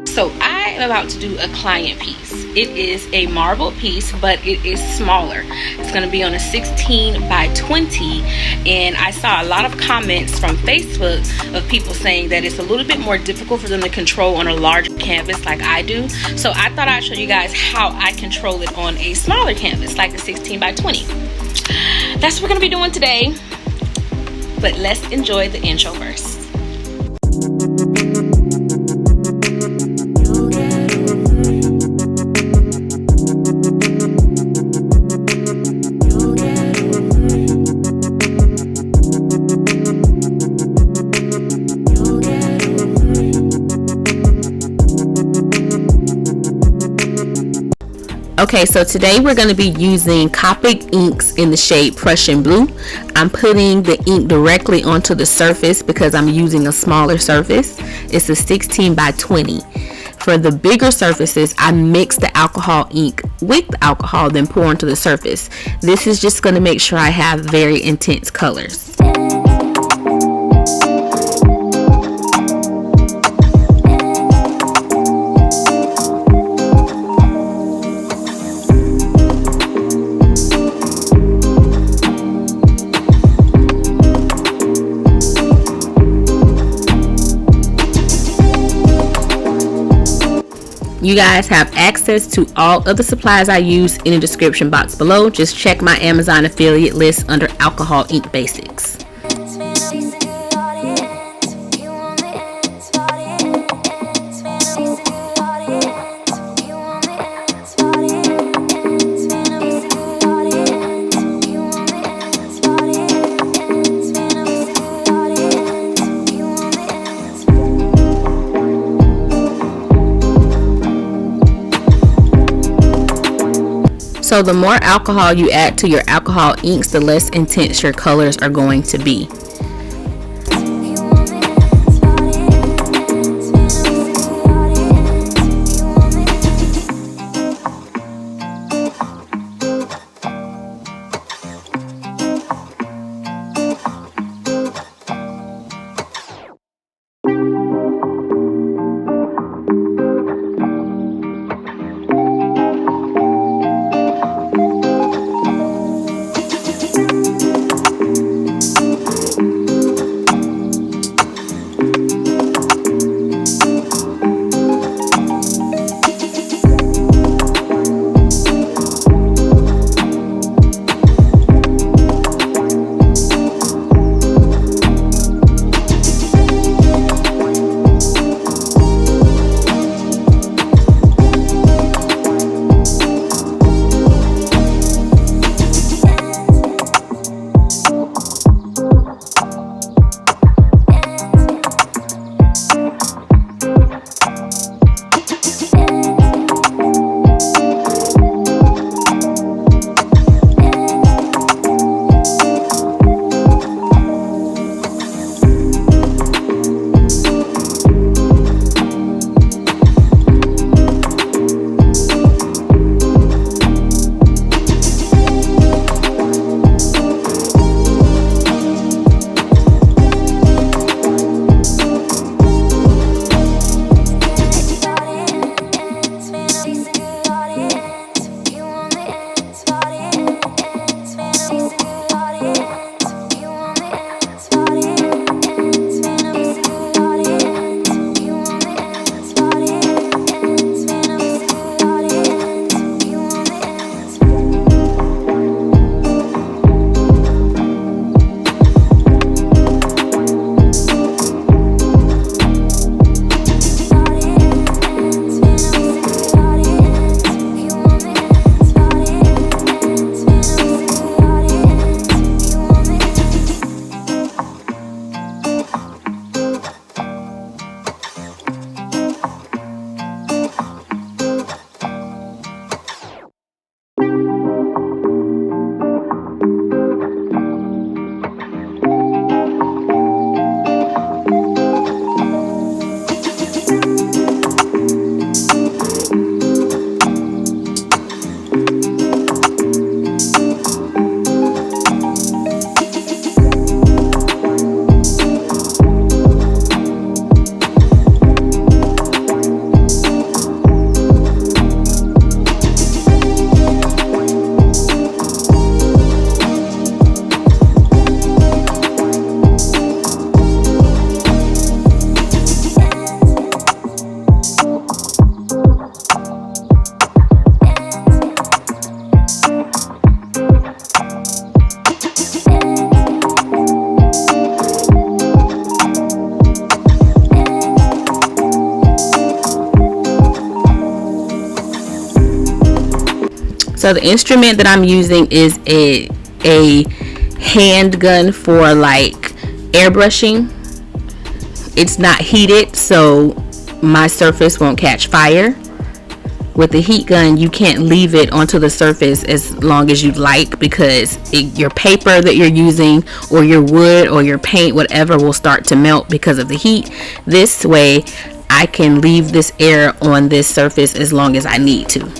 So I am about to do a client piece. It is a marble piece, but it is smaller. It's going to be on a 16 by 20, and I saw a lot of comments from Facebook of people saying that it's a little bit more difficult for them to control on a larger canvas like I do. So I thought I'd show you guys how I control it on a smaller canvas like the 16 by 20. That's what we're going to be doing today, but let's enjoy the intro first. Okay, so today we're going to be using Copic inks in the shade Prussian Blue. I'm putting the ink directly onto the surface because I'm using a smaller surface. It's a 16 by 20. For the bigger surfaces, I mix the alcohol ink with the alcohol, then pour onto the surface. This is just going to make sure I have very intense colors. You guys have access to all of the supplies I use in the description box below. Just check my Amazon affiliate list under Alcohol Ink Basics. So the more alcohol you add to your alcohol inks, the less intense your colors are going to be. So the instrument that I'm using is a handgun for like airbrushing. It's not heated, so my surface won't catch fire. With the heat gun, you can't leave it onto the surface as long as you'd like, because your paper that you're using or your wood or your paint, whatever, will start to melt because of the heat. This way I can leave this air on this surface as long as I need to.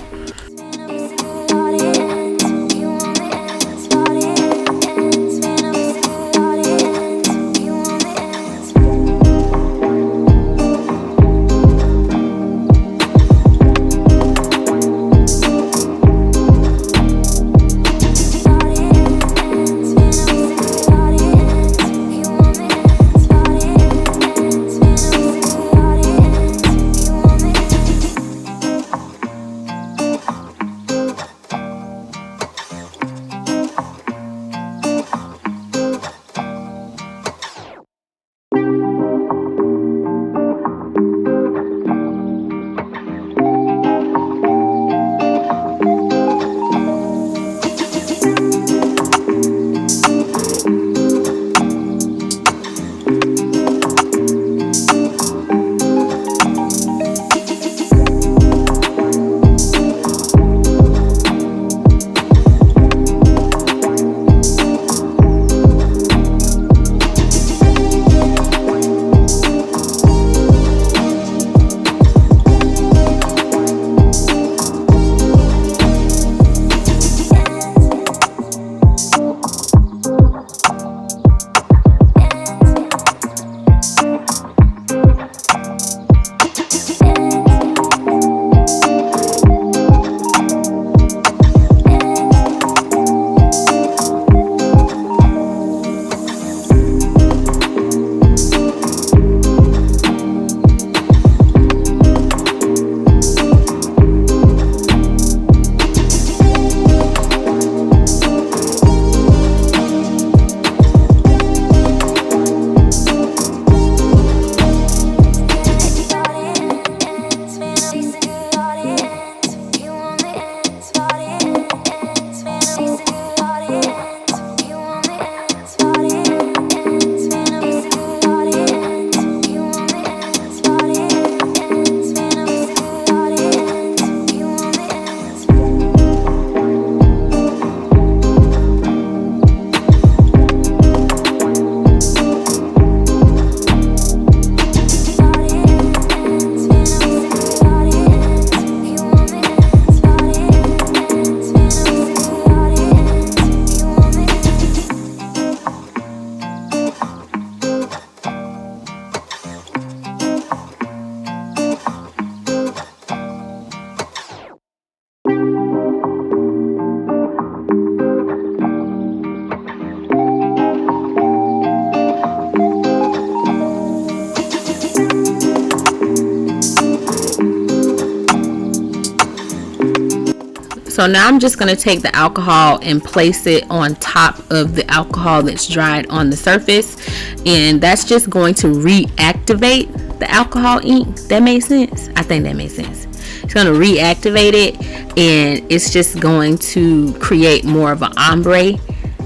So now I'm just going to take the alcohol and place it on top of the alcohol that's dried on the surface, and that's just going to reactivate the alcohol ink. That makes sense? I think that makes sense. It's going to reactivate it, and it's just going to create more of an ombre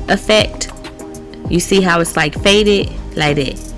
effect. You see how it's like faded like that.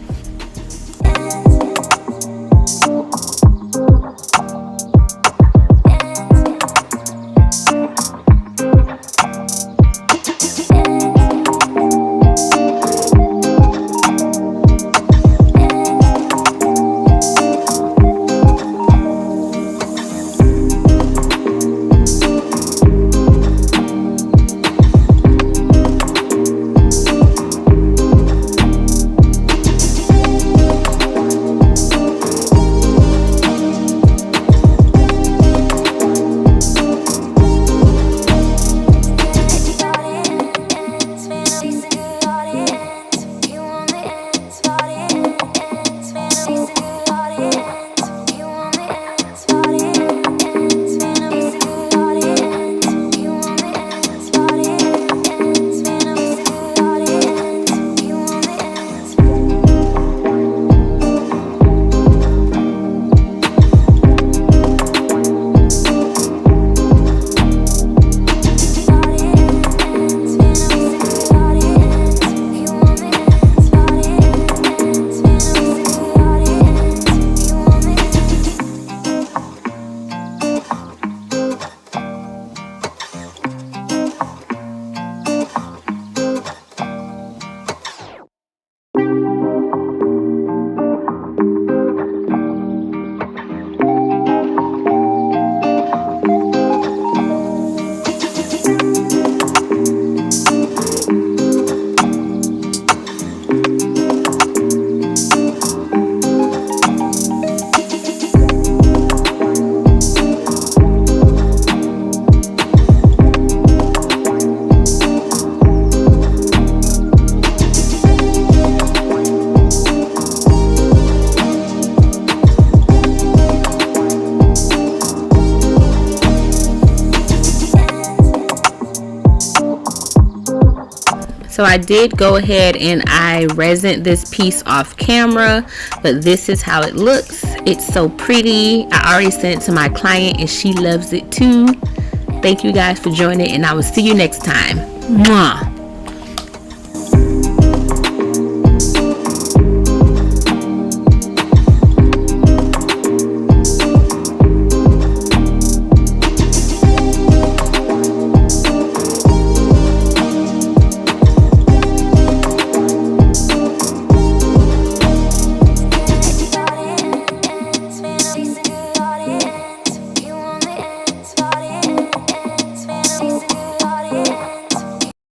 So I did go ahead and I resined this piece off camera, but this is how it looks. It's so pretty. I already sent it to my client and she loves it too. Thank you guys for joining, and I will see you next time. Mwah.